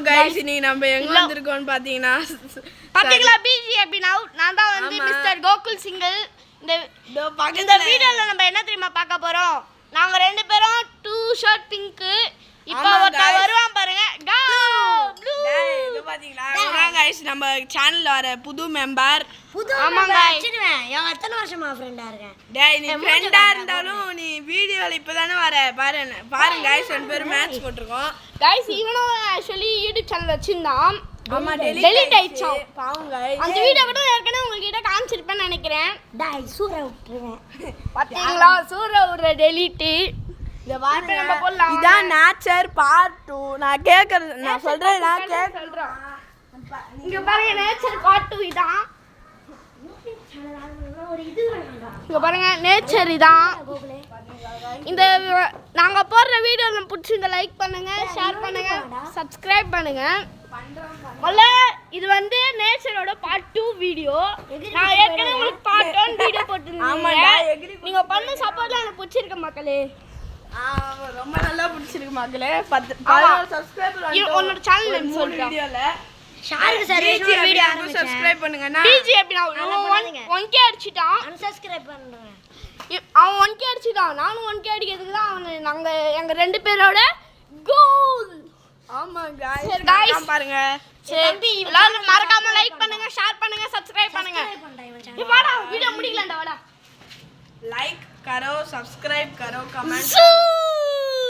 guys இன்னைக்கு நம்ம எங்க வந்திருக்கோம்னு பாத்தீங்கன்னா BGAP நான் தான் வந்து மிஸ்டர் கோகுல் சிங்கிள் இந்த வீடியோல நம்ம என்ன தெரியுமா பார்க்க போறோம் நாங்க ரெண்டு பேரும் 2 ஷர்ட் பிங்க் இப்போ ஒருத்த வருவான் பாருங்க இது பாத்தீங்களா गाइस நம்ம சேனல்ல வர புது மெம்பர் ஆமாங்க வச்சிடுவேன் நான் எத்தனை வருஷமா ஃப்ரெண்டா இருக்கேன் டேய் நீ ஃப்ரெண்டா இருந்தாலும் நீ வீடியோல இப்போதானே வர பாருங்க गाइस ரெண்டு பேரும் மேட்ச் போட்டுருக்கோம் गाइस இவனும் एक्चुअली யூடியூப் சேனல் வச்சிருந்தான் ஆமா டெலீட் ஆயிடுச்சாம் பாவம் गाइस அந்த வீடியோ கூட ஏற்கனவே உங்களுக்கு காமிச்சிருப்பேன்னு நினைக்கிறேன் டேய் சூற விட்டுருவேன் பாத்தீங்களா சூற ஒரு டெலீட் இந்த வார்த்தை நம்ம போடலாம் இதான் நேச்சர் பார்ட் 2 நான் சொல்றேன் இங்க பாருங்க நேச்சர் பார்ட் 2 இதான் ஒரு இது வேணும்டா இங்க பாருங்க நேச்சர் இதான் இந்த நாங்க போடுற வீடியோல பிடிச்சிருந்தா லைக் பண்ணுங்க ஷேர் பண்ணுங்க சப்ஸ்கிரைப் பண்ணுங்க முதல்ல இது வந்து நேச்சரோட பார்ட் 2 வீடியோ நான் ஏற்கனவே உங்களுக்கு பார்ட் 1 வீடியோ போட்டுருந்தேன் நீங்க பண்ண சப்போர்ட்ல எனக்கு பிடிச்சிருக்க மக்களே ரொம்ப நல்லா பிடிச்சிருக்கு மக்களே 10 சப்ஸ்கிரைபர் உன்னோட சேனல் நேம் சொல்றேன் வீடியோல ஷாருக்கு சர்வீஸ் வீடியோ ஆரம்பிச்சேன் சப்ஸ்கிரைப் பண்ணுங்கனா BGAP நான் 1k அடிச்சிட்டான் அன்சப்ஸ்கிரைப் பண்ணுங்க அவன் 1k அடிச்சிட்டான் நானும் 1k அடிக்கிறதுக்கு தான் நாங்க எங்க ரெண்டு பேரோட கோல் ஆமா சரி गाइस गाइस பாருங்க தம்பி எல்லாரும் மறக்காம லைக் பண்ணுங்க ஷேர் பண்ணுங்க சப்ஸ்கிரைப் பண்ணுங்க வாடா வீடியோ முடிக்கலடா வாடா लाइक करो सब्सक्राइब करो कमेंट